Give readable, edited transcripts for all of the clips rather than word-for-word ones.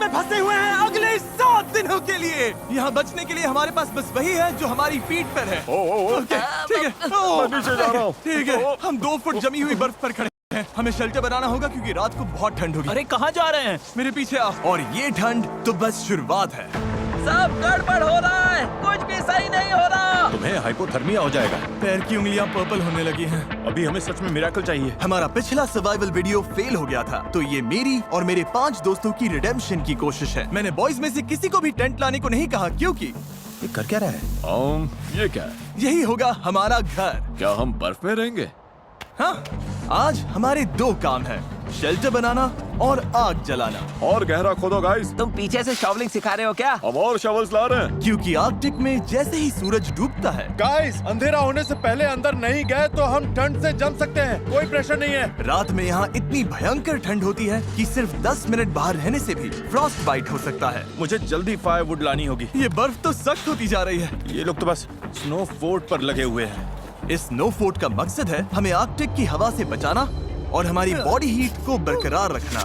में फंसे हुए हैं अगले 7 दिनों के लिए। यहाँ बचने के लिए हमारे पास बस वही है जो हमारी पीठ पर है। ओके, ठीक है। मैं नीचे जा रहा हूँ। ठीक है, हम 2 फुट जमी हुई बर्फ पर खड़े हैं। हमें शेल्टर बनाना होगा क्योंकि रात को बहुत ठंड होगी। अरे कहाँ जा रहे हैं? मेरे पीछे आओ। और ये ठंड तो बस शुरुआत है। सब गड़बड़ हो रहा है, कुछ भी सही नहीं हो रहा। तुम्हें हाइपोथर्मिया हो जाएगा। पैर की उंगलियां पर्पल होने लगी हैं। अभी हमें सच में मिरेकल चाहिए। हमारा पिछला सर्वाइवल वीडियो फेल हो गया था, तो ये मेरी और मेरे 5 दोस्तों की रिडेम्पशन की कोशिश है। मैंने बॉयज में से किसी को भी टेंट लाने को नहीं कहा क्योंकि ये कर क्या रहा है? ये क्या है? यही होगा हमारा घर। क्या हम बर्फ में रहेंगे? हाँ, आज हमारे 2 काम हैं, शेल्टर बनाना और आग जलाना। और गहरा खोदो गाइस। तुम पीछे से शॉवलिंग सिखा रहे हो क्या? हम और शवल्स ला रहे हैं। क्योंकि आर्कटिक में जैसे ही सूरज डूबता है, गाइस, अंधेरा होने से पहले अंदर नहीं गए तो हम ठंड से जम सकते हैं। कोई प्रेशर नहीं है। रात में यहाँ इतनी भयंकर ठंड होती है कि सिर्फ 10 मिनट बाहर रहने से भी फ्रॉस्ट बाइट हो सकता है। मुझे जल्दी फायरवुड लानी होगी। ये बर्फ तो सख्त होती जा रही है। ये लोग तो बस स्नो फोर्ट पर लगे हुए हैं। इस स्नो फोर्ट का मकसद है हमें आर्कटिक की हवा से बचाना और हमारी बॉडी हीट को बरकरार रखना।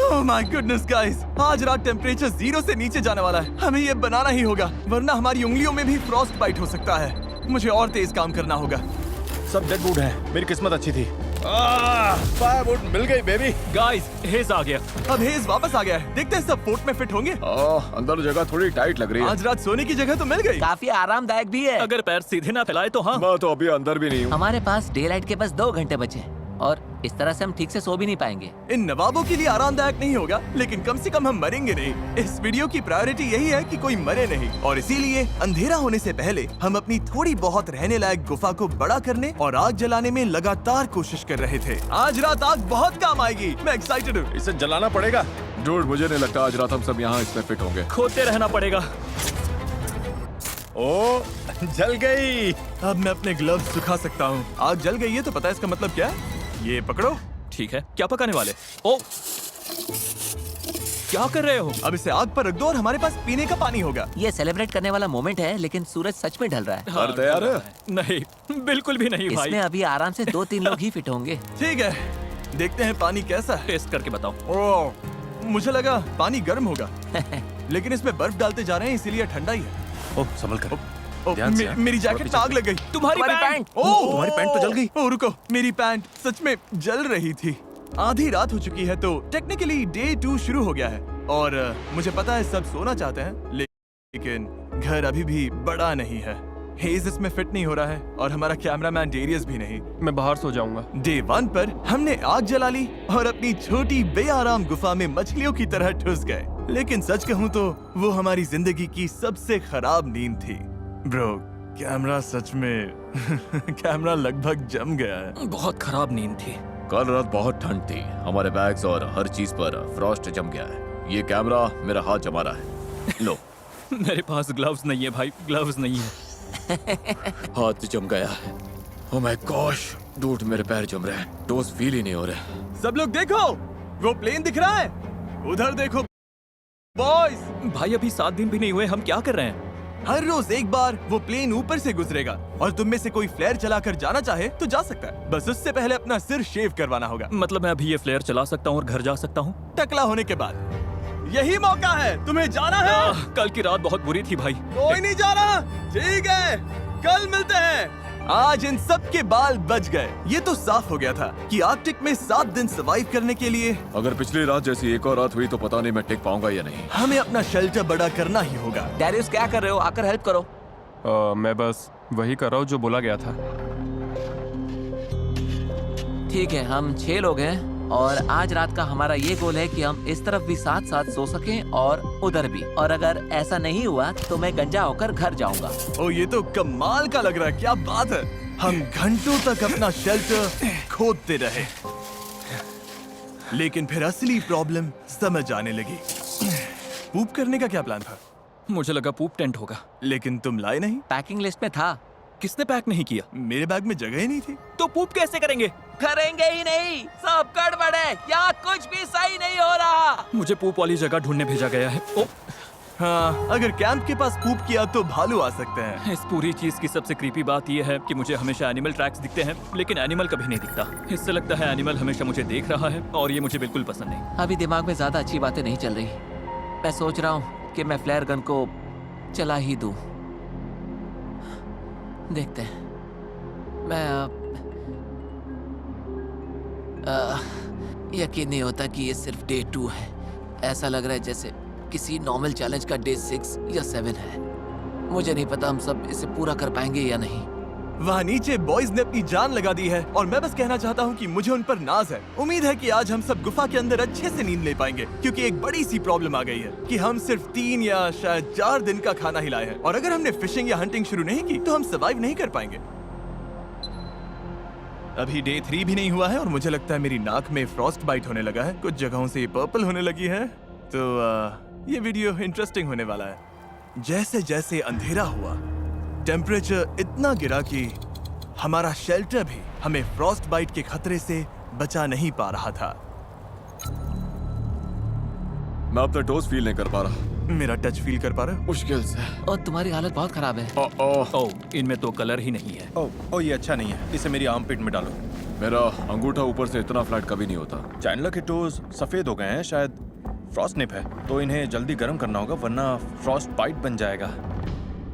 ओह माय गुडनेस गाइस, आज रात टेम्परेचर 0 से नीचे जाने वाला है। हमें ये बनाना ही होगा, वरना हमारी उंगलियों में भी फ्रॉस्ट बाइट हो सकता है। मुझे और तेज काम करना होगा। सब डेड वुड है। मेरी किस्मत अच्छी थी। फायरवुड मिल गई बेबी। गाइस, हेज आ गया। अब हेज वापस आ गया है। देखते हैं सब फोर्ट में फिट होंगे। अंदर जगह थोड़ी टाइट लग रही है। आज रात सोने की जगह तो मिल गई। काफी आरामदायक भी है। अगर पैर सीधे ना फैलाए तो हाँ। मैं तो अभी अंदर भी नहीं हूँ। हमारे पास डे लाइट के बस 2 घंटे बचे हैं और इस तरह से हम ठीक से सो भी नहीं पाएंगे। इन नवाबों के लिए आरामदायक नहीं होगा, लेकिन कम से कम हम मरेंगे नहीं। इस वीडियो की प्रायोरिटी यही है कि कोई मरे नहीं, और इसीलिए अंधेरा होने से पहले हम अपनी थोड़ी बहुत रहने लायक गुफा को बड़ा करने और आग जलाने में लगातार कोशिश कर रहे थे। आज रात आग बहुत काम आएगी। मैं एक्साइटेड हूँ। इसे जलाना पड़ेगा। डूड, मुझे नहीं लगता आज रात हम सब यहाँ इसमें फिट होंगे। खोदते रहना पड़ेगा। ओ, जल गई। अब मैं अपने ग्लव्स सुखा सकता हूँ। आग जल गई है तो पता है इसका मतलब क्या है? ये पकड़ो। ठीक है, क्या पकाने वाले? ओ, क्या कर रहे हो? अब इसे आग पर रख दो और हमारे पास पीने का पानी होगा। ये सेलिब्रेट करने वाला मोमेंट है, लेकिन सूरज सच में ढल रहा है। हाँ, तैयार है? नहीं, बिल्कुल भी नहीं भाई। इसमें अभी आराम से 2-3 लोग ही फिट होंगे। ठीक है, देखते हैं पानी कैसा है। टेस्ट करके बताओ। ओह, मुझे लगा पानी गर्म होगा, लेकिन इसमें बर्फ डालते जा रहे हैं इसीलिए ठंडा ही है। ओह, संभल कर। ओह, ध्यान से, हाँ। मेरी जैकेट में आग लग गई। तुम्हारी पैंट। ओह, तुम्हारी पैंट तो जल गई। ओह रुको, मेरी पैंट सच में जल रही थी। आधी रात हो चुकी है तो टेक्निकली डे 2 शुरू हो गया है, और मुझे पता है सब सोना चाहते हैं, लेकिन घर अभी भी बड़ा नहीं है। हेज इसमें फिट नहीं हो रहा है और हमारा कैमरामैन डेरियस भी नहीं। मैं बाहर सो जाऊंगा। डे 1 पर हमने आग जला ली और अपनी छोटी बेआराम गुफा में मछलियों की तरह ठुस गए। लेकिन सच कहूँ तो वो हमारी जिंदगी की सबसे खराब नींद थी। ब्रो, कैमरा सच में कैमरा लगभग जम गया है। बहुत खराब नींद थी। कल रात बहुत ठंड थी। हमारे बैग्स और हर चीज पर फ्रॉस्ट जम गया है। ये कैमरा मेरा हाथ जमा रहा है। लो। मेरे पास ग्लव्स नहीं है भाई, ग्लव्स नहीं है। हाथ जम गया है। ओह माय गॉश, डूड, मेरे पैर जम रहे हैं। टोस फील ही नहीं हो रहे। सब लोग देखो, वो प्लेन दिख रहा है। उधर देखो बॉयज। भाई अभी 7 दिन भी नहीं हुए, हम क्या कर रहे हैं? हर रोज एक बार वो प्लेन ऊपर से गुजरेगा और तुम में से कोई फ्लेयर चलाकर जाना चाहे तो जा सकता है। बस उससे पहले अपना सिर शेव करवाना होगा। मतलब मैं अभी ये फ्लेयर चला सकता हूँ और घर जा सकता हूँ? टकला होने के बाद यही मौका है, तुम्हें जाना है। कल की रात बहुत बुरी थी भाई। कोई नहीं जा रहा। ठीक है, कल मिलते हैं। आज इन सब के बाल बच गए। ये तो साफ हो गया था कि आर्कटिक में 7 दिन सर्वाइव करने के लिए अगर पिछली रात जैसी एक और रात हुई तो पता नहीं मैं टिक पाऊंगा या नहीं। हमें अपना शेल्टर बड़ा करना ही होगा। डैरियस, क्या कर रहे हो? आकर हेल्प करो। मैं बस वही कर रहा हूँ जो बोला गया था। ठीक है, हम 6 लोग हैं और आज रात का हमारा ये गोल है कि हम इस तरफ भी साथ साथ सो सकें और उधर भी। और अगर ऐसा नहीं हुआ तो मैं गंजा होकर घर जाऊंगा। ओ, ये तो कमाल का लग रहा है। क्या बात है। हम घंटों तक अपना शेल्टर खोदते रहे, लेकिन फिर असली प्रॉब्लम समझ आने लगी। पूप करने का क्या प्लान था? मुझे लगा पूप टेंट होगा। लेकिन तुम लाए नहीं। पैकिंग लिस्ट में था। किसने पैक नहीं किया? मेरे बैग में जगह ही नहीं थी। तो पूप कैसे करेंगे? करेंगे ही नहीं, सब गड़बड़ है, यहाँ कुछ भी सही नहीं हो रहा। मुझे पूप वाली जगह ढूंढने भेजा गया है। ओ, हाँ, अगर कैंप के पास पूप किया तो भालू आ सकते हैं। इस पूरी चीज की सबसे क्रीपी बात यह है कि मुझे हमेशा एनिमल ट्रैक्स दिखते हैं, लेकिन एनिमल कभी नहीं दिखता। इससे लगता है एनिमल हमेशा मुझे देख रहा है और ये मुझे बिल्कुल पसंद नहीं। अभी दिमाग में ज्यादा अच्छी बातें नहीं चल रही। मैं सोच रहा हूँ कि मैं फ्लेयर गन को चला ही दूं। देखते हैं। मैं यकीन नहीं होता कि ये सिर्फ डे 2 है। ऐसा लग रहा है जैसे किसी नॉर्मल चैलेंज का डे 6 या 7 है। मुझे नहीं पता हम सब इसे पूरा कर पाएंगे या नहीं। वहाँ नीचे बॉयज ने अपनी जान लगा दी है और मैं बस कहना चाहता हूँ कि मुझे उन पर नाज है। उम्मीद है कि आज हम सब गुफा के अंदर अच्छे से नींद ले पाएंगे, क्योंकि एक बड़ी सी प्रॉब्लम आ गई है कि हम सिर्फ 3 या शायद 4 दिन का खाना ही लाए हैं, और अगर हमने फिशिंग या हंटिंग शुरू नहीं की तो हम सर्वाइव नहीं कर पाएंगे। अभी डे 3 भी नहीं हुआ है और मुझे लगता है मेरी नाक में फ्रॉस्ट बाइट होने लगा है। कुछ जगहों से ये पर्पल होने लगी है, तो ये वीडियो इंटरेस्टिंग होने वाला है। जैसे जैसे अंधेरा हुआ, टेम्परेचर इतना गिरा कि हमारा शेल्टर भी हमें फ्रॉस्ट बाइट के खतरे से बचा नहीं पा रहा था। मैं अपना टोस फील नहीं कर पा रहा। मेरा टच फील कर पा रहा है? मुश्किल से। और तुम्हारी हालत बहुत खराब है। ओह, इनमें तो कलर ही नहीं है। ओ ये अच्छा नहीं है, इसे मेरी आर्मपिट में डालो। मेरा अंगूठा ऊपर से इतना फ्लैट कभी नहीं होता। चैंडलर के टोज सफेद हो गए हैं, शायद फ्रॉस्ट निप है, तो इन्हें जल्दी गर्म करना होगा वरना फ्रॉस्ट बाइट बन जाएगा।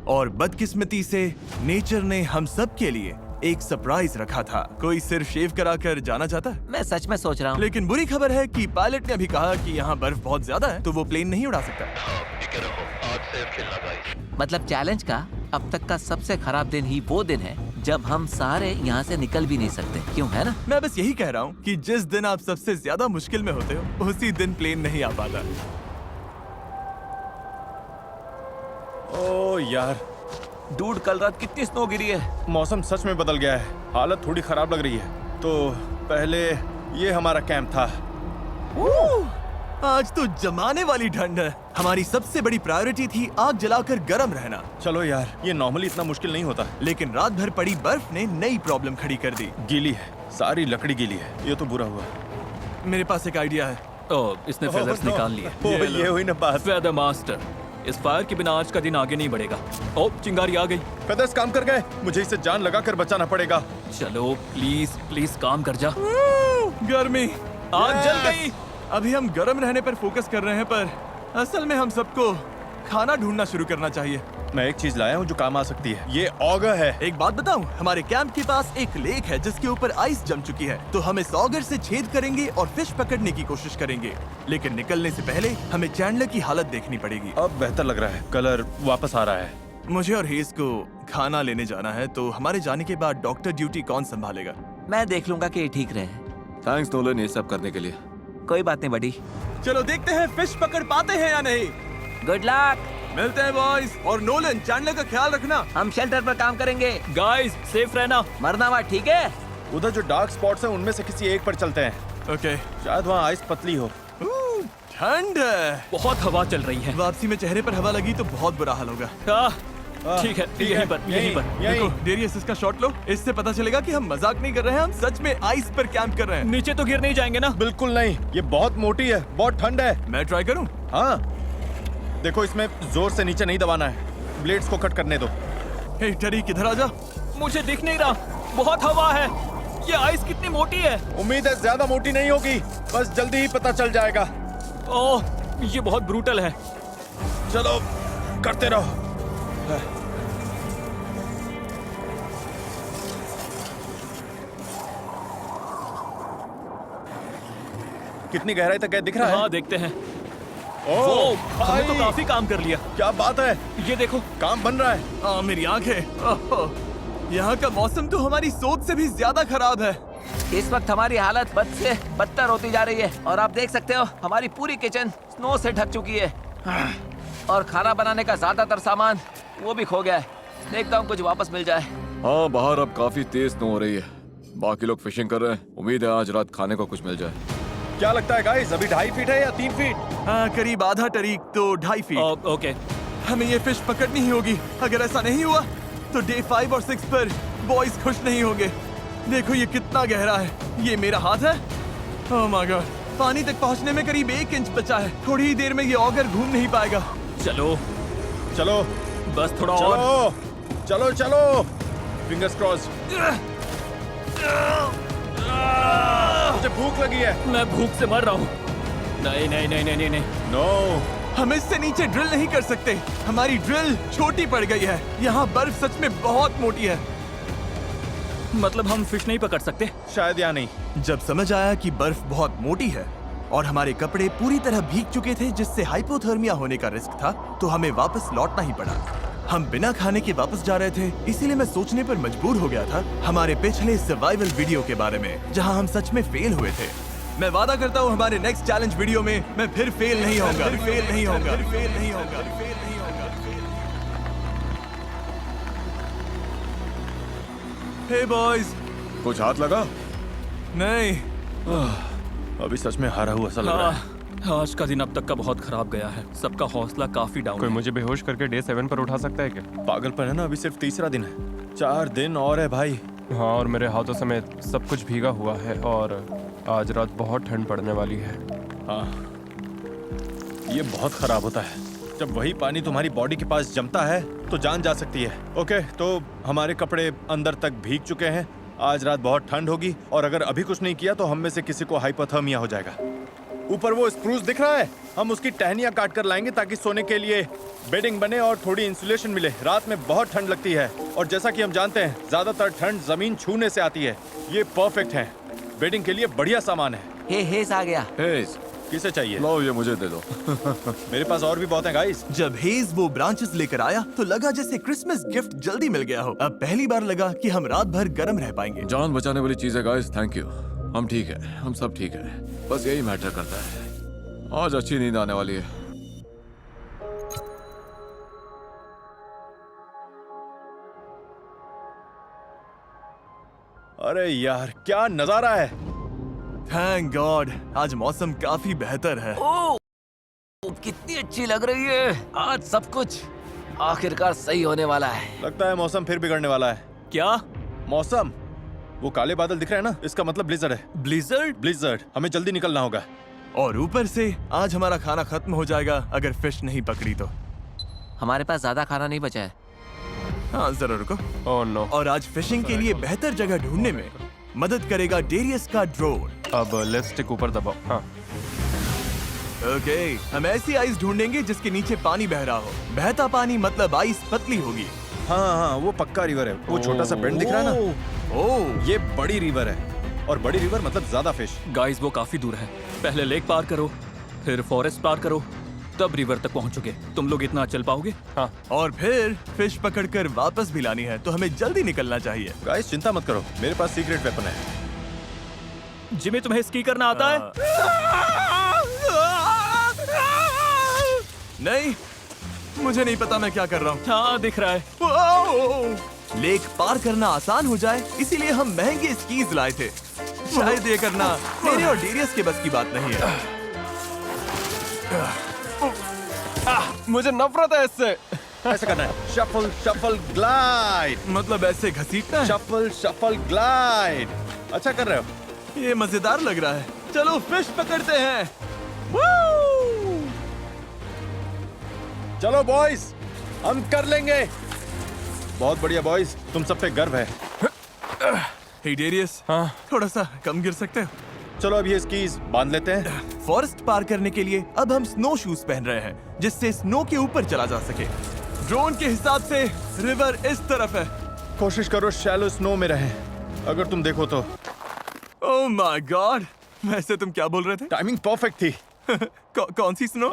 और बदकिस्मती से नेचर ने हम सब के लिए एक सरप्राइज रखा था। कोई सिर शेव कराकर जाना चाहता है? मैं सच में सोच रहा हूँ। लेकिन बुरी खबर है कि पायलट ने अभी कहा कि यहाँ बर्फ बहुत ज्यादा है, तो वो प्लेन नहीं उड़ा सकता। मतलब चैलेंज का अब तक का सबसे खराब दिन ही वो दिन है जब हम सारे यहाँ से निकल भी नहीं सकते, क्यों, है ना? मैं बस यही कह रहा हूँ कि जिस दिन आप सबसे ज्यादा मुश्किल में होते हो उसी दिन प्लेन नहीं आ पाता। ओ यार, डूड, कल रात कितनी स्नो गिरी है। मौसम सच में बदल गया है, हालत थोड़ी खराब लग रही है। तो पहले ये हमारा कैंप था। आज तो जमाने वाली ठंड है। हमारी सबसे बड़ी प्रायोरिटी थी आग जलाकर गर्म रहना, चलो यार, ये नॉर्मली इतना मुश्किल नहीं होता। लेकिन रात भर पड़ी बर्फ ने नई प्रॉब्लम खड़ी कर दी। गीली है, सारी लकड़ी गीली है, ये तो बुरा हुआ। मेरे पास एक आइडिया है। ओह, इसने फेदर्स निकाल लिए। ओ, ये हुई ना बात। फेदर मास्टर, इस फायर के बिना आज का दिन आगे नहीं बढ़ेगा। ओह, चिंगारी आ गई। फेदर्स काम कर गए, मुझे इसे जान लगा कर बचाना पड़ेगा। चलो प्लीज प्लीज काम कर जा। गर्मी, आग जल गई। अभी हम गर्म रहने पर फोकस कर रहे हैं, पर असल में हम सबको खाना ढूंढना शुरू करना चाहिए। मैं एक चीज लाया हूँ जो काम आ सकती है, ये ऑगर है। एक बात बताऊं, हमारे कैंप के पास एक लेक है जिसके ऊपर आइस जम चुकी है, तो हम इस ऑगर से छेद करेंगे और फिश पकड़ने की कोशिश करेंगे। लेकिन निकलने से पहले हमें चैंडलर की हालत देखनी पड़ेगी। अब बेहतर लग रहा है, कलर वापस आ रहा है। मुझे और हेस को खाना लेने जाना है, तो हमारे जाने के बाद डॉक्टर ड्यूटी कौन संभालेगा? मैं देख लूंगा कि ये ठीक रहे। थैंक्स नोलन ये सब करने के लिए। कोई बात नहीं बड़ी। चलो देखते हैं फिश पकड़ पाते हैं या नहीं। Good luck. मिलते हैं बॉयज। और नोलन, चैंडलर का ख्याल रखना। हम शेल्टर पर काम करेंगे। गाइस, सेफ रहना। मरना हुआ, ठीक है? उधर जो डार्क स्पॉट्स हैं उनमें से किसी एक पर चलते हैं। ओके। शायद वहाँ आइस पतली हो। ठंड है। बहुत हवा चल रही है। वापसी में चेहरे पर हवा लगी तो बहुत बुरा हाल होगा। ठीक है, यहीं पर, यहीं पर। देखो, डेरियस, इसका शॉट लो। इससे पता चलेगा कि हम मजाक नहीं कर रहे हैं, हम सच में आइस पर कैंप कर रहे हैं। नीचे तो गिर नहीं जाएंगे ना? बिल्कुल नहीं, ये बहुत मोटी है, बहुत ठंड है। मैं ट्राई करूं? हाँ, देखो इसमें जोर से नीचे नहीं दबाना है, ब्लेड्स को कट करने दो। हे टरी, किधर आ जा। मुझे दिख नहीं रहा, बहुत हवा है। ये आइस कितनी मोटी है। उम्मीद है ज्यादा मोटी नहीं होगी, बस जल्दी ही पता चल जाएगा। ओह, ये बहुत ब्रूटल है। चलो करते रहो। कितनी गहराई तक है, दिख रहा है? हाँ, देखते हैं। ओह, हमने तो भाई, काफी काम कर लिया। क्या बात है, ये देखो। काम बन रहा है। मेरी आंखें। ओहो, यहाँ का मौसम तो हमारी सोच से भी ज्यादा खराब है। इस वक्त हमारी हालत बद से बदतर होती जा रही है और आप देख सकते हो हमारी पूरी किचन स्नो से ढक चुकी है और खाना बनाने का ज्यादातर सामान वो भी खो गया है। देखता हूँ कुछ वापस मिल जाए। हाँ, बाहर अब काफी तेज स्नो हो रही है। बाकी लोग फिशिंग कर रहे हैं। उम्मीद है आज रात खाने को कुछ मिल जाए। क्या लगता है गाइस, अभी 2.5 फीट है या 3 फीट? हाँ, करीब आधा टरीक, तो 2.5 फीट। ओके। हमें ये फिश पकड़नी ही होगी। अगर ऐसा नहीं हुआ तो डे 5 और 6 पर बॉयज खुश नहीं होंगे। देखो ये कितना गहरा है। ये मेरा हाथ है। ओह माय गॉड, पानी तक पहुंचने में करीब 1 इंच बचा है। थोड़ी ही देर में ये ऑगर घूम नहीं पाएगा। चलो चलो बस थोड़ा और। चलो चलो चलो, फिंगर्स क्रॉस। मुझे भूख लगी है। मैं भूख से मर रहा हूँ। नहीं नहीं नहीं नहीं नहीं नहीं। नो, हम इससे नीचे ड्रिल नहीं कर सकते। हमारी ड्रिल छोटी पड़ गई है। यहाँ बर्फ सच में बहुत मोटी है। मतलब हम फिश नहीं पकड़ सकते? शायद या नहीं। जब समझ आया कि बर्फ बहुत मोटी है और हमारे कपड़े पूरी तरह भीग चुके थे, जिससे हाइपोथर्मिया होने का रिस्क था, तो हमें वापस लौटना ही पड़ा। हम बिना खाने के वापस जा रहे थे, इसीलिए मैं सोचने पर मजबूर हो गया था हमारे पिछले सर्वाइवल वीडियो के बारे में, जहां हम सच में फेल हुए थे। मैं वादा करता हूं हमारे नेक्स्ट चैलेंज वीडियो में मैं फिर फेल नहीं होऊंगा, फेल नहीं होऊंगा, फेल नहीं होऊंगा, फेल नहीं होऊंगा। हे बॉयज, कुछ हाथ लगा? नहीं। अभी सच में हारा हुआ सा लग रहा है। हाँ, आज का दिन अब तक का बहुत खराब गया है। सबका हौसला काफी डाउन कोई है। मुझे बेहोश करके डे 7 पर उठा सकता है क्या? पागलपन है ना, अभी सिर्फ तीसरा दिन है। 4 दिन और है भाई। हाँ, और मेरे हाथों समेत सब कुछ भीगा हुआ है और आज रात बहुत ठंड पड़ने वाली है। हाँ, ये बहुत खराब होता है। जब वही पानी तुम्हारी बॉडी के पास जमता है तो जान जा सकती है। ओके, तो हमारे कपड़े अंदर तक भीग चुके हैं। आज रात बहुत ठंड होगी और अगर अभी कुछ नहीं किया तो हम में से किसी को हाइपोथर्मिया हो जाएगा। ऊपर वो स्प्रूस दिख रहा है, हम उसकी टहनियां काट कर लाएंगे ताकि सोने के लिए बेडिंग बने और थोड़ी इंसुलेशन मिले। रात में बहुत ठंड लगती है और जैसा कि हम जानते हैं ज्यादातर ठंड जमीन छूने से आती है। ये परफेक्ट है, बेडिंग के लिए बढ़िया सामान है। हे हेस आ गया। हेज, किसे चाहिए? लो ये मुझे दे दो। मेरे पास और भी बहुत है गाइस। जब हेज वो ब्रांचेस लेकर आया तो लगा जैसे क्रिसमस गिफ्ट जल्दी मिल गया हो। अब पहली बार लगा कि हम रात भर गर्म रह पाएंगे। जान बचाने वाली चीज है गाइस, थैंक यू। हम ठीक है, हम सब ठीक है, बस यही मैटर करता है। आज अच्छी नींद आने वाली है। अरे यार, क्या नजारा है। थैंक गॉड, आज मौसम काफी बेहतर है। ओह, कितनी अच्छी लग रही है। आज सब कुछ आखिरकार सही होने वाला है। लगता है मौसम फिर बिगड़ने वाला है। क्या? मौसम, वो काले बादल दिख रहे हैं ना, इसका मतलब ब्लिजर्ड है। ब्लिजर्ड? ब्लिजर्ड, हमें जल्दी निकलना होगा। और ऊपर से आज हमारा खाना खत्म हो जाएगा अगर फिश नहीं पकड़ी तो। हमारे पास ज्यादा खाना नहीं बचा है। हाँ, जरा रुको। Oh no. और आज फिशिंग के लिए बेहतर जगह ढूंढने में मदद करेगा डेरियस का ड्रोन। अब लेफ्ट स्टिक ऊपर दबाओ। हाँ, ओके, हम ऐसी आइस ढूंढेंगे जिसके नीचे पानी बह रहा हो। बहता पानी मतलब आइस पतली होगी। हाँ हाँ, वो पक्का रिवर है। वो छोटा सा बेंड दिख रहा है ना, ओह, ये बड़ी रिवर है। और बड़ी रिवर मतलब ज्यादा फिश। गाइस, वो काफी दूर है। पहले लेक पार करो, फिर फॉरेस्ट पार करो, तब रिवर तक पहुंचोगे। तुम लोग इतना चल पाओगे? हाँ। और फिर फिश पकड़कर वापस भी लानी है, तो हमें जल्दी निकलना चाहिए। गाइस चिंता मत करो, मेरे पास सीक्रेट वेपन है। जिमी, तुम्हें स्की करना आता है? नहीं, मुझे नहीं पता मैं क्या कर रहा हूँ। हाँ, दिख रहा है। ओह! लेक पार करना आसान हो जाए इसीलिए हम महंगे स्कीज लाए थे। शायद ये करना मेरे और डेरियस के बस की बात नहीं है। मुझे नफरत है इससे। ऐसा करना है, शफल शफल ग्लाइड। मतलब ऐसे घसीटना है? Shuffle shuffle glide. अच्छा कर रहे हो। ये मजेदार लग रहा है। चलो फिश पकड़ते हैं। चलो बॉयज, हम कर लेंगे। बहुत बढ़िया बॉयज, तुम सब पे गर्व है। हे डेरियस, हाँ। थोड़ा सा कम गिर सकते हो? चलो अब ये स्कीज बांध लेते हैं। फॉरेस्ट पार करने के लिए अब हम स्नो शूज पहन रहे हैं, जिससे स्नो के ऊपर चला जा सके। ड्रोन के हिसाब से रिवर इस तरफ है। कोशिश करो शैलो स्नो में रहें, अगर तुम देखो तो। ओह माय गॉड, वैसे तुम क्या बोल रहे थे? टाइमिंग परफेक्ट थी। कौन सी स्नो?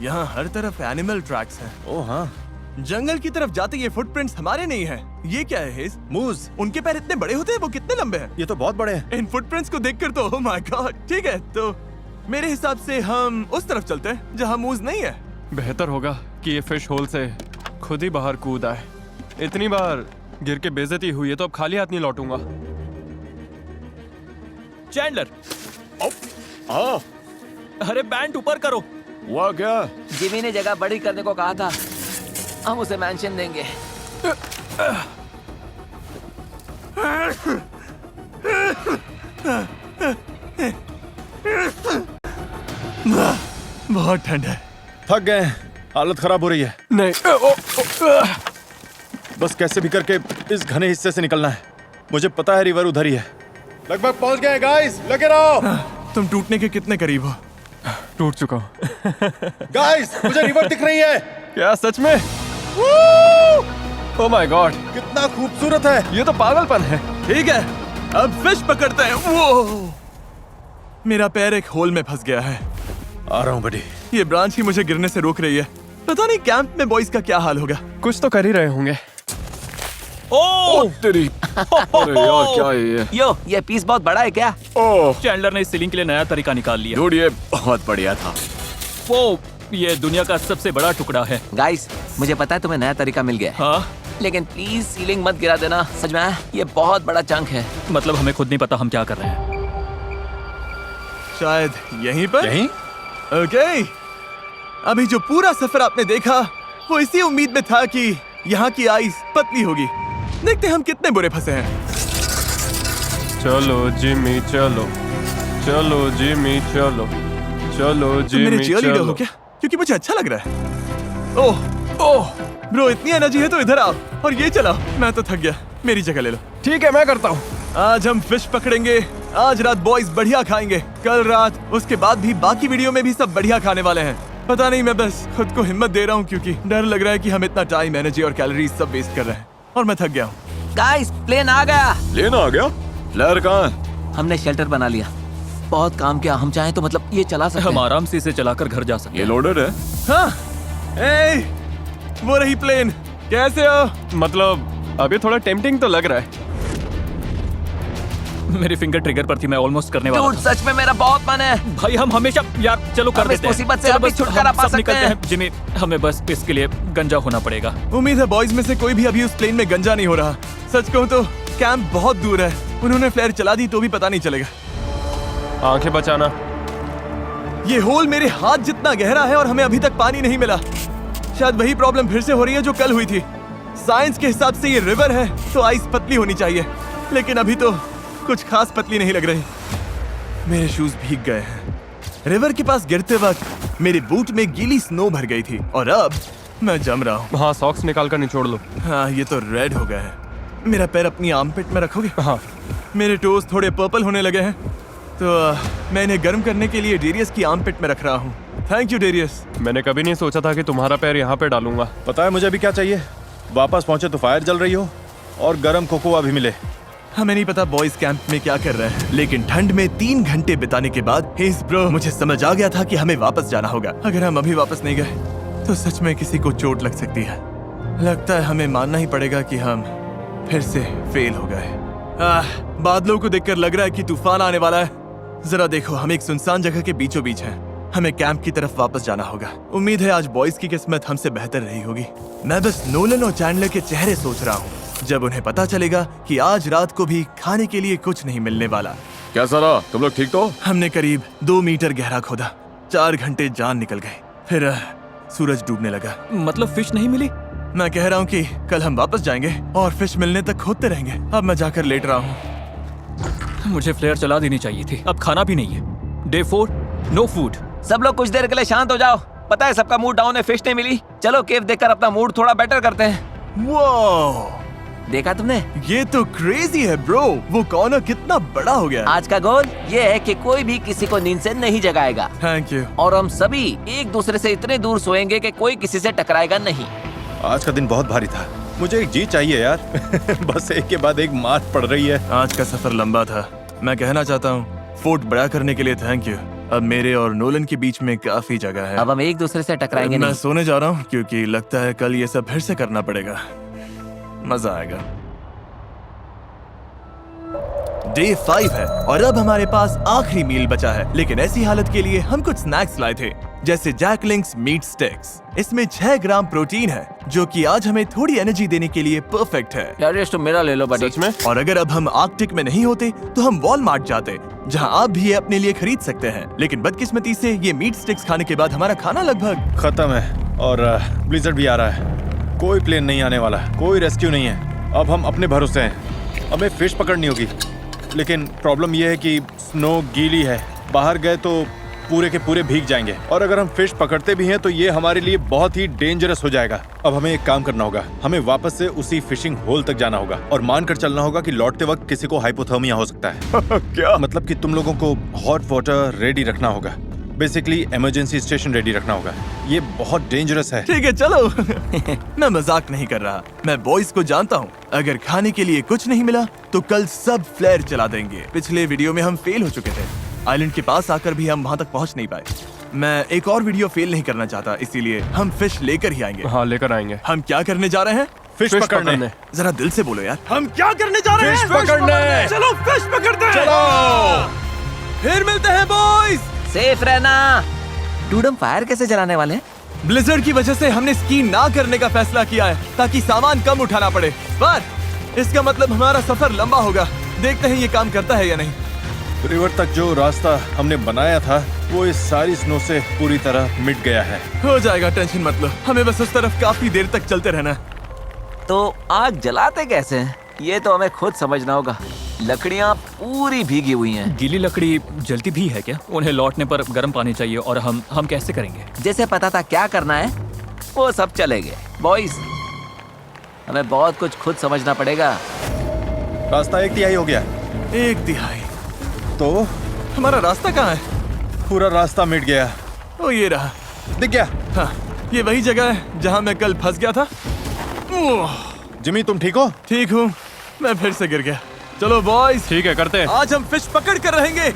यहाँ हर तरफ एनिमल ट्रैक्स हैं। ओह हाँ, जंगल की तरफ जाते ये फुटप्रिंट्स हमारे नहीं हैं। ये क्या है हेज? मूज। उनके पैर इतने बड़े होते हैं, वो कितने लंबे हैं? ये तो बहुत बड़े हैं। इन फुटप्रिंट्स को देखकर तो ओह माय गॉड। ठीक है, तो मेरे हिसाब से हम उस तरफ चलते हैं जहाँ मूज नहीं है। बेहतर होगा कि ये फिश होल से खुद ही बाहर कूद आए। इतनी बार गिर के बेइज्जती हुई है तो अब खाली हाथ नहीं लौटूंगा। चैंडलर, हाँ, अरे बैंड ऊपर करो। हुआ क्या? जिमी ने जगह बड़ी करने को कहा था, हम उसे मेंशन देंगे। बहुत ठंड है। थक गए, हालत खराब हो रही है। नहीं। बस कैसे भी करके इस घने हिस्से से निकलना है। मुझे पता है रिवर उधर ही है। लगभग पहुंच गए गाइस, लगे रहो। तुम टूटने के कितने करीब हो? टूट चुका हूँ। गाइस, मुझे रिवर दिख रही है। क्या सच में? ओह माय गॉड, कितना खूबसूरत है। ये तो पागलपन है। ठीक है, अब फिश पकड़ते हैं। वो मेरा पैर एक होल में फंस गया है। आ रहा हूँ बड़ी। ये ब्रांच ही मुझे गिरने से रोक रही है। पता नहीं कैंप में बॉयज का क्या हाल होगा। कुछ तो कर ही रहे होंगे। ओह तेरी अरे यार क्या है ये पीस बहुत बड़ा है क्या? ओह चैंडलर ने इस सीलिंग के लिए नया तरीका निकाल लिया। डूड, ये बहुत बढ़िया था। वो ये दुनिया का सबसे बड़ा टुकड़ा है। गाइस, मुझे पता है तुम्हें नया तरीका मिल गया है, हाँ, लेकिन प्लीज सीलिंग मत गिरा देना। सच में ये बहुत बड़ा चंक है। मतलब हमें खुद नहीं पता हम क्या कर रहे हैं। शायद यहीं पर। यहीं? ओके, अभी जो पूरा सफर आपने देखा वो इसी उम्मीद में था कि यहाँ की आइस पतली होगी। देखते हैं हम कितने बुरे फंसे हैं। चलो जिमी चलो, चलो जिमी चलो, चलो तुम मेरे जिमी cheerleader हो चलो। क्या? क्योंकि मुझे अच्छा लग रहा है। ओह ब्रो, इतनी एनर्जी है तो इधर आओ और ये चलाओ। मैं तो थक गया, मेरी जगह ले लो। ठीक है, मैं करता हूँ। आज हम फिश पकड़ेंगे। आज रात बॉयज बढ़िया खाएंगे। कल रात, उसके बाद भी बाकी वीडियो में भी सब बढ़िया खाने वाले हैं। पता नहीं, मैं बस खुद को हिम्मत दे रहा हूँ क्योंकि डर लग रहा है कि हम इतना टाइम, एनर्जी और कैलोरीज सब वेस्ट कर रहे हैं और मैं थक गया हूँ। गाइस, प्लेन आ गया। लेना आ गया। फ्लेयर कहाँ है? हमने शेल्टर बना लिया। बहुत काम किया। हम चाहें तो मतलब ये चला सकते हम हैं। आराम से इसे चलाकर घर जा सकते ये हैं। लोडेड है। हाँ, ए, वो रही प्लेन। कैसे हो? मतलब अभी थोड़ा टेम्पटिंग तो लग रहा है। मेरी फिंगर ट्रिगर पर थी, मैं ऑलमोस्ट करने वाला डूड, सच में मेरा बहुत मन है। था। भाई हम हमेशा यार चलो कर हम इस देते हैं। मुसीबत से चलो अभी बस छुटकारा हम पा सब सकते निकलते हैं। जिमी, हमें बस इसके लिए गंजा होना पड़ेगा। उम्मीद है बॉयज में से कोई भी अभी उस प्लेन में गंजा नहीं हो रहा। सच कहूँ तो कैंप बहुत दूर है। उन्होंने फ्लेयर चला दी तो भी पता नहीं चलेगा। आंखें बचाना। ये होल मेरे हाथ जितना गहरा है और हमें अभी तक पानी नहीं मिला। शायद वही प्रॉब्लम फिर से हो रही है जो कल हुई थी। साइंस के हिसाब से ये रिवर है तो आइस पतली होनी चाहिए, लेकिन अभी तो कुछ खास पतली नहीं लग रही। मेरे शूज भीग गए हैं। रिवर के पास गिरते वक्त मेरे बूट में गीली स्नो भर गई थी और अब मैं जम रहा हूँ। हाँ, सॉक्स निकाल कर निचोड़ लो। हाँ, ये तो रेड हो गया है। मेरा पैर अपनी आर्मपिट में रखोगे? हाँ, मेरे टोज थोड़े पर्पल होने लगे हैं तो मैं इन्हें गर्म करने के लिए डेरियस की आर्मपिट में रख रहा हूँ। Thank you Darius. मैंने कभी नहीं सोचा था कि तुम्हारा पैर यहाँ पे डालूंगा। पता है मुझे अभी क्या चाहिए? वापस पहुंचे तो फायर जल रही हो और गर्म कोकोआ भी मिले। हमें नहीं पता बॉयज कैंप में क्या कर रहे हैं, लेकिन ठंड में 3 घंटे बिताने के बाद हेज़ ब्रो, मुझे समझ आ गया था कि हमें वापस जाना होगा। अगर हम अभी वापस नहीं गए तो सच में किसी को चोट लग सकती है। लगता है हमें मानना ही पड़ेगा कि हम फिर से फेल हो गए। बादलों को देखकर लग रहा है कि तूफान आने वाला है। जरा देखो, हम एक सुनसान जगह के बीचों बीच हैं। हमें कैंप की तरफ वापस जाना होगा। उम्मीद है आज बॉयज की किस्मत हमसे बेहतर रही होगी। मैं बस नोलन और चैंडलर के चेहरे सोच रहा हूँ जब उन्हें पता चलेगा कि आज रात को भी खाने के लिए कुछ नहीं मिलने वाला। कैसा रहा? तुम लोग ठीक तो? हमने करीब 2 मीटर गहरा खोदा। 4 घंटे जान निकल गए। फिर सूरज डूबने लगा। मतलब फिश नहीं मिली? मैं कह रहा हूँ कि कल हम वापस जाएंगे और फिश मिलने तक खोदते रहेंगे। अब मैं जाकर लेट रहा हूँ। मुझे फ्लेयर चला देनी चाहिए थी। अब खाना भी नहीं है। Day 4, no food. सब लोग कुछ देर के लिए शांत हो जाओ। पता है सबका मूड डाउन है, फिश नहीं मिली। चलो केव देखकर अपना मूड थोड़ा बेटर करते हैं। वो देखा तुमने? ये तो क्रेजी है ब्रो। वो कॉर्नर कितना बड़ा हो गया। आज का गोल ये है कि कोई भी किसी को नींद से नहीं जगाएगा थैंक यू। और हम सभी एक दूसरे से इतने दूर सोएंगे कि कोई किसी से टकराएगा नहीं। आज का दिन बहुत भारी था। मुझे एक जी चाहिए यार। बस एक के बाद एक मार पड़ रही है। आज का सफर लंबा था। मैं कहना चाहता हूँ फोर्ट बड़ा करने के लिए थैंक यू। अब मेरे और नोलन के बीच में काफी जगह है। अब हम एक दूसरे से टकराएंगे मैं नहीं। सोने जा रहा हूँ क्योंकि लगता है कल ये सब फिर से करना पड़ेगा। मजा आएगा। डे 5 है और अब हमारे पास आखिरी मील बचा है, लेकिन ऐसी हालत के लिए हम कुछ स्नैक्स लाए थे जैसे जैकलिंग्स मीट स्टिक्स। इसमें 6 ग्राम प्रोटीन है जो कि आज हमें थोड़ी एनर्जी देने के लिए परफेक्ट है। यार तुम मेरा ले लो बड़ी। सच में? और अगर अब हम आर्कटिक में नहीं होते तो हम वॉलमार्ट जाते, जहां आप भी ये अपने लिए खरीद सकते हैं। लेकिन बदकिस्मती से ये मीट स्टिक्स खाने के बाद हमारा खाना लगभग खत्म है और ब्लिजर्ड भी आ रहा है। कोई प्लेन नहीं आने वाला, कोई रेस्क्यू नहीं है। अब हम अपने भरोसे हैं। हमें फिश पकड़नी होगी, लेकिन प्रॉब्लम यह है कि स्नो गीली है। बाहर गए तो पूरे के पूरे भीग जाएंगे और अगर हम फिश पकड़ते भी हैं तो ये हमारे लिए बहुत ही डेंजरस हो जाएगा। अब हमें एक काम करना होगा। हमें वापस से उसी फिशिंग होल तक जाना होगा और मानकर चलना होगा कि लौटते वक्त किसी को हाइपोथर्मिया हो सकता है। क्या? मतलब कि तुम लोगों को हॉट वाटर रेडी रखना होगा। बेसिकली इमरजेंसी स्टेशन रेडी रखना होगा। ये बहुत डेंजरस है। ठीक है चलो। मैं मजाक नहीं कर रहा, मैं बॉयज को जानता हूँ। अगर खाने के लिए कुछ नहीं मिला तो कल सब फ्लेयर चला देंगे। पिछले वीडियो में हम फेल हो चुके थे, आइलैंड के पास आकर भी हम वहाँ तक पहुँच नहीं पाए। मैं एक और वीडियो फेल नहीं करना चाहता, इसीलिए हम फिश लेकर ही आएंगे। हाँ, लेकर आएंगे। हम क्या करने जा रहे हैं? फिश पकड़ने। जरा दिल से बोलो यार, हम क्या करने जा रहे हैं? फिश पकड़ने। चलो फिश पकड़ते हैं। चलो। फिर मिलते हैं बॉयज। सेफ रहना। डूड, हम फायर कैसे जलाने वाले हैं? ब्लिजर्ड की वजह से हमने स्की ना करने का फैसला किया है ताकि सामान कम उठाना पड़े, पर इसका मतलब हमारा सफर लंबा होगा। देखते हैं ये काम करता है या नहीं। रिवर तक जो रास्ता हमने बनाया था वो इस सारी स्नो से पूरी तरह मिट गया है। हो जाएगा, टेंशन मत लो। हमें बस उस तरफ काफी देर तक चलते रहना है। तो आग जलाते कैसे हैं? ये तो हमें खुद समझना होगा। लकड़ियाँ पूरी भीगी हुई हैं। गीली लकड़ी जलती भी है क्या? उन्हें लौटने पर गर्म पानी चाहिए और हम कैसे करेंगे? जैसे पता था क्या करना है वो सब चलेंगे। बॉयज, हमें बहुत कुछ खुद समझना पड़ेगा। रास्ता 1/3 हो गया। 1/3? तो हमारा रास्ता कहाँ है? पूरा रास्ता मिट गया। ओ ये रहा, दिख गया। हाँ ये वही जगह है जहाँ मैं कल फंस गया था। ओह, जिमी तुम ठीक हो? ठीक हूँ, मैं फिर से गिर गया। चलो बॉयज, ठीक है, करते हैं। आज हम फिश पकड़ कर रहेंगे।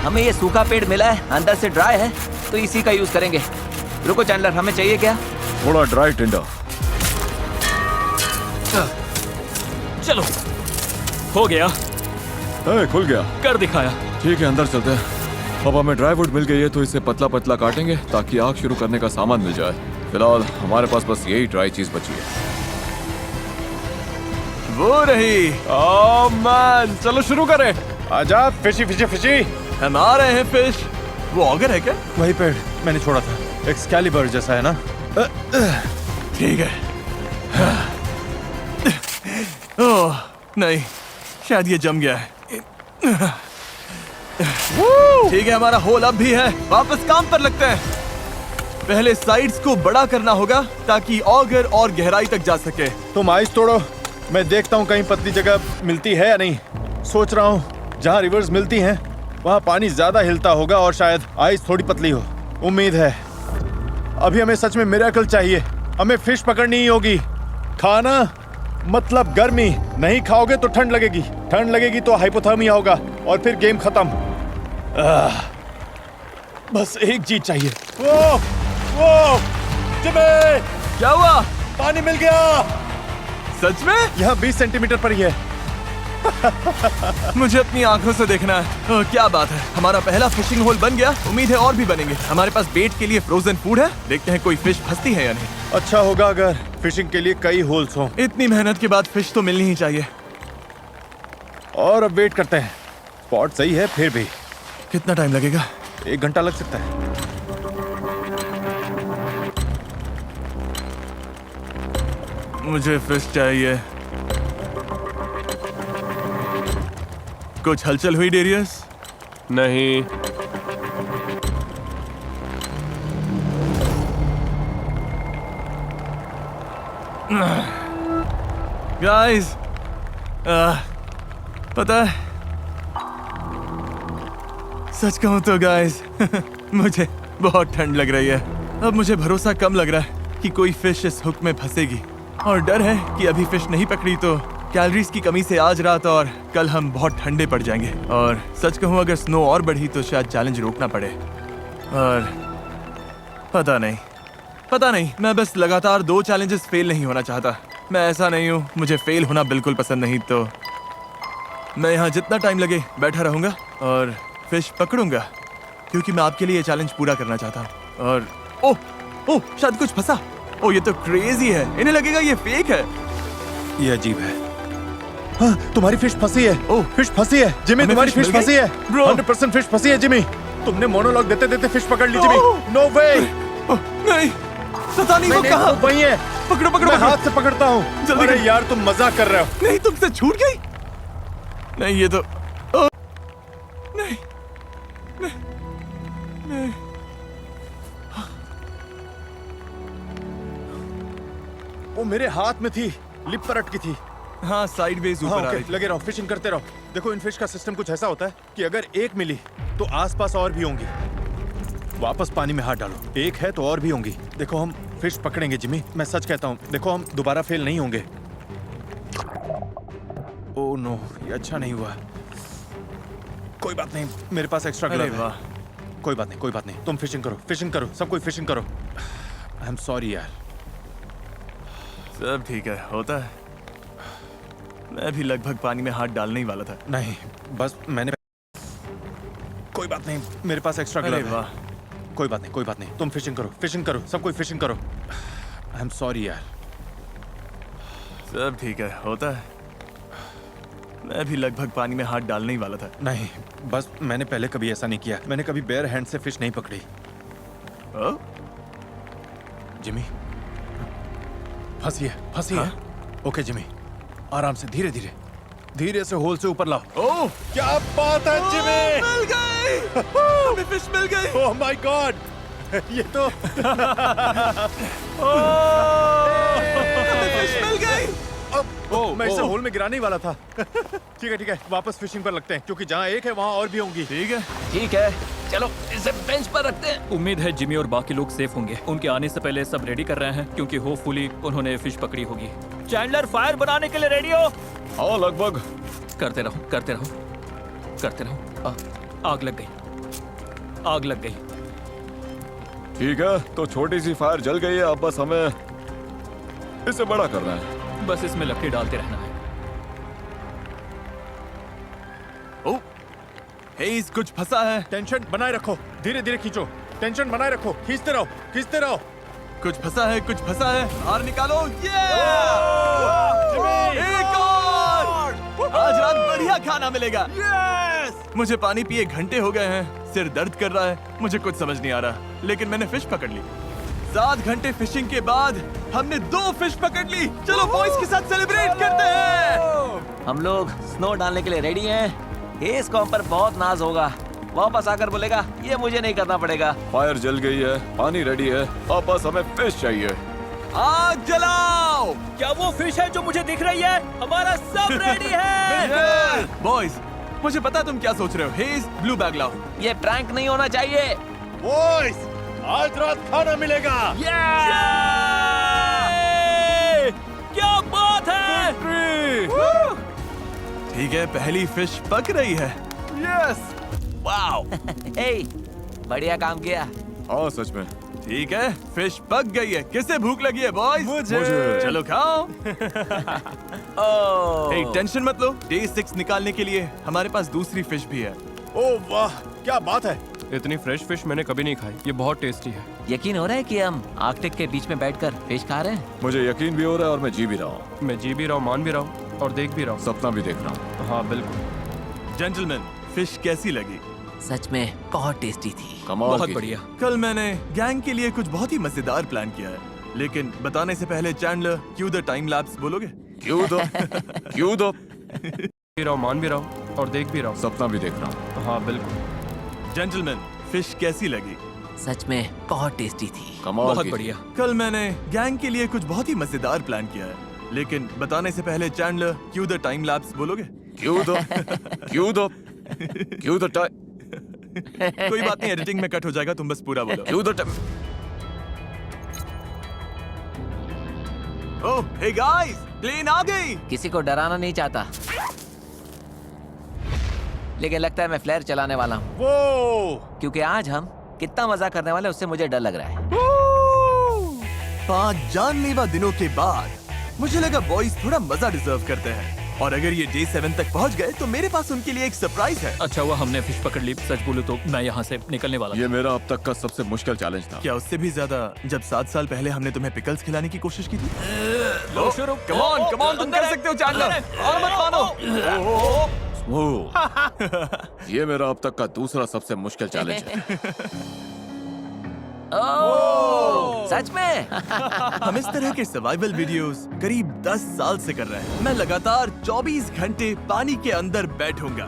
हमें ये सूखा पेड़ मिला है, अंदर से ड्राई है, तो इसी का यूज करेंगे। रुको चैंडलर, हमें चाहिए क्या? थोड़ा ड्राई टिंडर। चलो, हो गया, खुल गया। कर दिखाया। ठीक है, अंदर चलते हैं। अब हमें ड्राई वुड मिल गई है तो इसे पतला पतला काटेंगे ताकि आग शुरू करने का सामान मिल जाए। फिलहाल हमारे पास बस यही ड्राई चीज बची है। वो रही। ओह मैन, चलो शुरू करें। आजा, फिशी फिशी फिशी। हम आ रहे हैं फिश। वो ऑगर है क्या? वही पेड़ मैंने छोड़ा था, एक्सकैलिबर जैसा है ना? ठीक है। ओह नहीं, शायद ये जम गया है। ठीक है, हमारा होल अब भी है। वापस काम पर लगते हैं। पहले साइड्स को बड़ा करना होगा ताकि ऑगर और गहराई तक जा सके। तुम आइस तोड़ो, मैं देखता हूँ कहीं पतली जगह मिलती है या नहीं। सोच रहा हूँ जहाँ रिवर्स मिलती हैं वहाँ पानी ज्यादा हिलता होगा और शायद आइस थोड़ी पतली हो। उम्मीद है। अभी हमें सच में मिरेकल चाहिए। हमें फिश पकड़नी ही होगी। खाना मतलब गर्मी। नहीं खाओगे तो ठंड लगेगी, ठंड लगेगी तो हाइपोथर्मिया होगा और फिर गेम खत्म। बस एक चीज चाहिए। वो जिमी, क्या हुआ? पानी मिल गया। सच में? यहाँ 20 सेंटीमीटर पर ही है। मुझे अपनी आंखों से देखना है। ओह, क्या बात है, हमारा पहला फिशिंग होल बन गया। उम्मीद है और भी बनेंगे। हमारे पास बेट के लिए फ्रोजन फूड है। देखते हैं कोई फिश फंसती है या नहीं। अच्छा होगा अगर फिशिंग के लिए कई होल्स हों। इतनी मेहनत के बाद फिश तो मिलनी ही चाहिए। और अब वेट करते हैं। स्पॉट सही है फिर भी। कितना टाइम लगेगा? 1 घंटा लग सकता है। मुझे फिश चाहिए। कुछ हलचल हुई डेरियस? नहीं। गाइस, पता है, सच कहूं तो गाइस मुझे बहुत ठंड लग रही है। अब मुझे भरोसा कम लग रहा है कि कोई फिश इस हुक में फंसेगी, और डर है कि अभी फिश नहीं पकड़ी तो कैलोरीज की कमी से आज रात और कल हम बहुत ठंडे पड़ जाएंगे। और सच कहूं अगर स्नो और बढ़ी तो शायद चैलेंज रोकना पड़े। और पता नहीं, मैं बस लगातार 2 चैलेंजेस फेल नहीं होना चाहता। मैं ऐसा नहीं हूँ, मुझे फेल होना बिल्कुल पसंद नहीं। तो मैं यहाँ जितना टाइम लगे बैठा रहूँगा और फिश पकड़ूंगा, क्योंकि मैं आपके लिए ये चैलेंज पूरा करना चाहता हूँ। और ओह शायद कुछ फंसा। ओह ये तो क्रेजी है, इन्हें लगेगा ये फेक है। ये अजीब है। हाँ, तुम्हारी फिश फंसी है। ओह, फिश फंसी है जिमी, हमें तुम्हारी फिश फिश मिल फंसी गई? है। Bro। 100% फिश फंसी है जिमी। तुमने मोनोलॉग देते देते फिश पकड़ ली जिमी। नो वे। नहीं, पता नहीं वो कहाँ। वही है। पकड़ो मैं पकड़ो। हाथ से पकड़ता हूँ। जल्दी अरे करो। यार तुम मजाक कर रहे हो। नहीं, तुमसे छूट गई। नहीं ये तो नहीं। वो मेरे हाथ में थी, लिप पर अटकी थी। हाँ साइडवेज ऊपर आ ओके, रही थी। लगे रहो, फिशिंग करते रहो। देखो इन फिश का सिस्टम कुछ ऐसा होता है कि अगर एक मिली तो आसपास और भी होंगी। वापस पानी में हाथ डालो, एक है तो और भी होंगी। देखो हम फिश पकड़ेंगे जिमी, मैं सच कहता हूँ। देखो हम दोबारा फेल नहीं होंगे। ओह नो, ये अच्छा नहीं हुआ। कोई बात नहीं, मेरे पास एक्स्ट्रा अरे ग्लव है। वाह, कोई बात नहीं, कोई बात नहीं। तुम फिशिंग करो, सब कोई फिशिंग करो। आई एम सॉरी यार। सब ठीक है, होता है। मैं भी लगभग पानी में हाथ डालने ही वाला था। नहीं, बस मैंने कोई बात नहीं, मेरे पास एक्स्ट्रा अरे ग्लव है। वाह, कोई बात नहीं। तुम फिशिंग करो, सब कोई फिशिंग करो। आई एम सॉरी यार। सब ठीक है, होता है। मैं भी लगभग पानी में हाथ डालने ही वाला था। नहीं, बस मैंने पहले कभी ऐसा नहीं किया। मैंने कभी बेयर हैंड से फिश नहीं पकड़ी। ओ, जिमी, फंसी है। ओके जिमी, आराम से, धीरे से होल से ऊपर लाओ। ओह, क्या बात है जिमी! मिल गई! हमें फिश मिल गई! Oh my God! ये तो हमें फिश मिल गई! मैं इसे होल में गिराने ही वाला था। ठीक है, वापस फिशिंग पर लगते हैं, क्योंकि जहाँ एक है वहाँ और भी होंगी। ठीक है, चलो इसे बेंच पर रखते हैं। उम्मीद है जिमी और बाकी लोग सेफ होंगे। उनके आने से पहले सब रेडी कर रहे हैं, क्योंकि होपफुली उन्होंने फिश पकड़ी होगी। चैंडलर, फायर बनाने के लिए रेडी हो? हाँ लगभग। करते रहो। आग लग गई। ठीक है, तो छोटी सी फायर जल गई है, अब बस हमें इसे बड़ा करना है। बस इसमें लकड़ी डालते रहना है। ओह, हेज़, कुछ फंसा है। टेंशन बनाए रखो, धीरे खींचो। टेंशन बनाए रखो, खींचते रहो। कुछ फंसा है। बाहर निकालो। एक और! आज रात बढ़िया खाना मिलेगा। मुझे पानी पिए घंटे हो गए हैं, सिर दर्द कर रहा है, मुझे कुछ समझ नहीं आ रहा, लेकिन मैंने फिश पकड़ ली। 7 घंटे फिशिंग के बाद हमने 2 फिश पकड़ ली। चलो बॉयज के साथ सेलिब्रेट करते हैं। हम लोग स्नो डालने के लिए रेडी हैं। हेस को हम पर बहुत नाज होगा। वापस आकर बोलेगा ये मुझे नहीं करना पड़ेगा। फायर जल गई है, पानी रेडी है, अब बस हमें फिश चाहिए। आग जलाओ। क्या वो फिश है जो मुझे दिख रही है? हमारा सब रेडी है। बॉयज, मुझे पता तुम क्या सोच रहे हो। हेज़, ब्लू बैग लाओ। ये प्रैंक नहीं होना चाहिए। बॉयज, आज रात खाना मिलेगा। क्या बात है! ठीक है, पहली फिश पक रही है। वाओ! हे, बढ़िया काम किया। हाँ सच में। ठीक है, फिश पक गई है। किसे भूख लगी है बॉयज? मुझे। चलो खाओ। ओह, hey, टेंशन मत लो, डे 6 निकालने के लिए हमारे पास दूसरी फिश भी है। ओह वाह, क्या बात है! इतनी फ्रेश फिश मैंने कभी नहीं खाई। ये बहुत टेस्टी है। यकीन हो रहा है कि हम आर्कटिक के बीच में बैठकर फिश खा रहे हैं? मुझे यकीन भी हो रहा है और मैं जी भी रहा हूँ, मैं जी भी रहा हूँ, मान भी रहा हूँ और देख भी रहा हूँ। सपना भी देख रहा हूँ। हाँ बिल्कुल। जेंटलमैन, फिश कैसी लगी? सच में बहुत टेस्टी थी। कमाल बहुत की। बढ़िया। कल मैंने गैंग के लिए कुछ बहुत ही मजेदार प्लान किया है, लेकिन बताने से पहले Chandler, Q the time lapse बोलोगे? क्यों दो भी रहा हूँ, मान भी रहा हूँ और देख भी रहा हूँ। सपना भी देख रहा हूँ। हाँ बिल्कुल। जेंटलमैन, फिश कैसी लगी? सच में बहुत टेस्टी थी। कमाल बहुत की। बढ़िया। कल मैंने गैंग के लिए कुछ बहुत ही मजेदार प्लान किया है, लेकिन बताने से पहले Chandler, Q the time lapse बोलोगे? क्यों दो टाइम कोई बात नहीं, एडिटिंग में कट हो जाएगा, तुम बस पूरा बोलो। क्यों दो टाइम। ओह, हे गाइस, प्लेन आ गई। किसी को डराना नहीं चाहता, लेकिन लगता है मैं फ्लेयर चलाने वाला हूँ, वो क्योंकि आज हम कितना मजा करने वाले हैं, उससे मुझे डर लग रहा है। 5 जानलेवा दिनों के बाद मुझे लगा बॉयज थोड़ा मजा डिजर्व करते हैं, और अगर ये डे 7 तक पहुंच गए तो मेरे पास उनके लिए एक सरप्राइज है। अच्छा हुआ हमने फिश पकड़ ली। सच बोलूं तो मैं यहाँ से निकलने वाला ये मेरा अब तक का सबसे मुश्किल चैलेंज था। क्या उससे भी ज्यादा जब 7 साल पहले हमने तुम्हें पिकल्स खिलाने की कोशिश की थी? लो शुरू। कम ऑन, तुम कर सकते हो चैंडलर, और मत मानो। ओह, ये मेरा अब तक का दूसरा सबसे मुश्किल चैलेंज है। ओह, सच में? हम इस तरह के सर्वाइवल वीडियोस करीब 10 साल से कर रहे हैं। मैं लगातार 24 घंटे पानी के अंदर बैठूंगा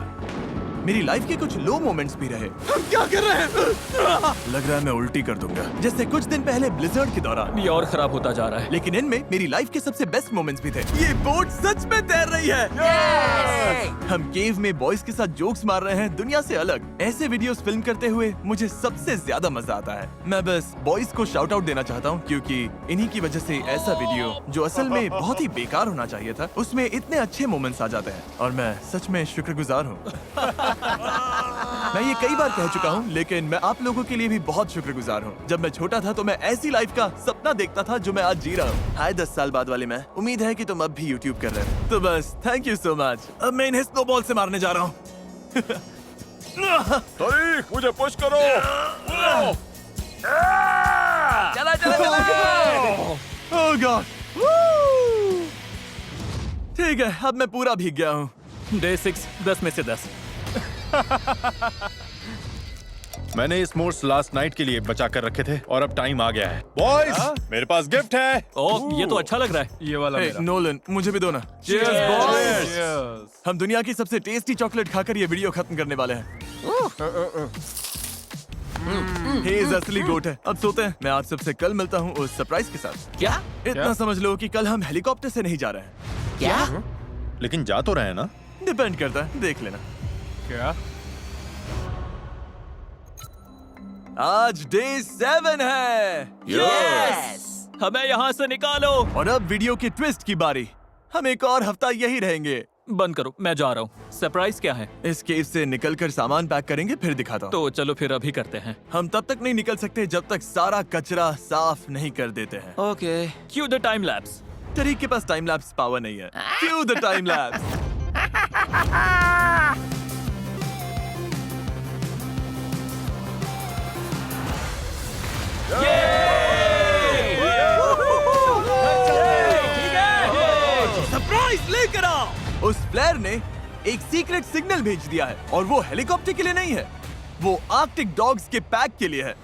मेरी लाइफ के कुछ लो मोमेंट्स भी रहे। हम क्या कर रहे हैं? लग रहा है मैं उल्टी कर दूंगा, जैसे कुछ दिन पहले ब्लिजर्ड के दौरान। ये और खराब होता जा रहा है। लेकिन इनमें मेरी लाइफ के सबसे बेस्ट मोमेंट्स भी थे। ये बोट सच में तैर रही है। हम केव में बॉयज के साथ जोक्स मार रहे हैं, दुनिया से अलग। ऐसे वीडियोस फिल्म करते हुए मुझे सबसे ज्यादा मजा आता है। मैं बस बॉयज को शाउट आउट देना चाहता हूँ, क्योंकि इन्हीं की वजह से ऐसा वीडियो जो असल में बहुत ही बेकार होना चाहिए था, उसमें इतने अच्छे मोमेंट्स आ जाते हैं और मैं सच में शुक्रगुजार हूँ। मैं ये कई बार कह चुका हूँ, लेकिन मैं आप लोगों के लिए भी बहुत शुक्रगुजार हूँ। जब मैं छोटा था तो मैं ऐसी लाइफ का सपना देखता था जो मैं आज जी रहा हूँ। हाय 10 साल बाद वाले मैं, उम्मीद है कि तुम अब भी यूट्यूब कर रहे हो। तो बस थैंक यू सो मच। अब मैं इन्हें स्नोबॉल से मारने जा रहा हूँ। तारीख, मुझे पुश करो। चला चला चला। ओह गॉड। ठीक है, अब मैं पूरा भीग गया हूँ। डे 6 10 में से 10। मैंने इस मोड्स लास्ट नाइट के लिए बचा कर रखे थे और अब टाइम आ गया है। बॉयज, मेरे पास गिफ्ट है। ओह, ये तो अच्छा लग रहा है। ये वाला हे मेरा। नोलन, मुझे भी दो ना। Cheers, boys! Cheers! हम दुनिया की सबसे टेस्टी चॉकलेट खाकर ये वीडियो खत्म करने वाले हैं। हेज असली गोट है। अब सोते हैं। मैं आप सबसे कल मिलता हूँ उस सरप्राइज के साथ। क्या इतना समझ लो कि कल हम हेलीकॉप्टर से नहीं जा रहे हैं। क्या? लेकिन जा तो रहे हैं ना? डिपेंड करता है, देख लेना। क्या? आज डे 7 है। यस। हमें यहाँ से निकालो। और अब वीडियो के ट्विस्ट की बारी। हम एक और हफ्ता यही रहेंगे। बंद करो, मैं जा रहा हूँ। सरप्राइज क्या है? इस केव से निकलकर सामान पैक करेंगे, फिर दिखाता हूँ। तो चलो फिर अभी करते हैं। हम तब तक नहीं निकल सकते जब तक सारा कचरा साफ नहीं कर देते हैं। Okay. Q the time lapse. तरीक के पास टाइम लैप्स पावर नहीं है। क्यों द टाइम लैप्स? सरप्राइज लेकर आओ। उस फ्लेयर ने एक सीक्रेट सिग्नल भेज दिया है और वो हेलीकॉप्टर के लिए नहीं है, वो आर्कटिक डॉग्स के पैक के लिए है।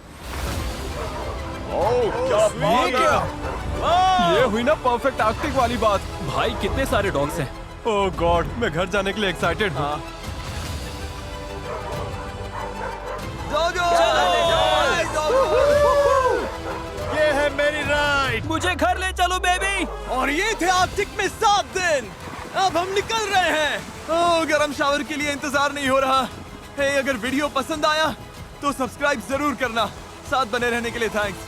ये हुई ना परफेक्ट आर्कटिक वाली बात। भाई कितने सारे डॉग्स हैं। ओह गॉड, मैं घर जाने के लिए एक्साइटेड हूँ। ये है मेरी राइड। मुझे घर ले चलो बेबी। और ये थे आर्कटिक में 7 दिन। अब हम निकल रहे हैं। ओह, गरम शावर के लिए इंतजार नहीं हो रहा। हे, अगर वीडियो पसंद आया तो सब्सक्राइब जरूर करना। साथ बने रहने के लिए थैंक्स।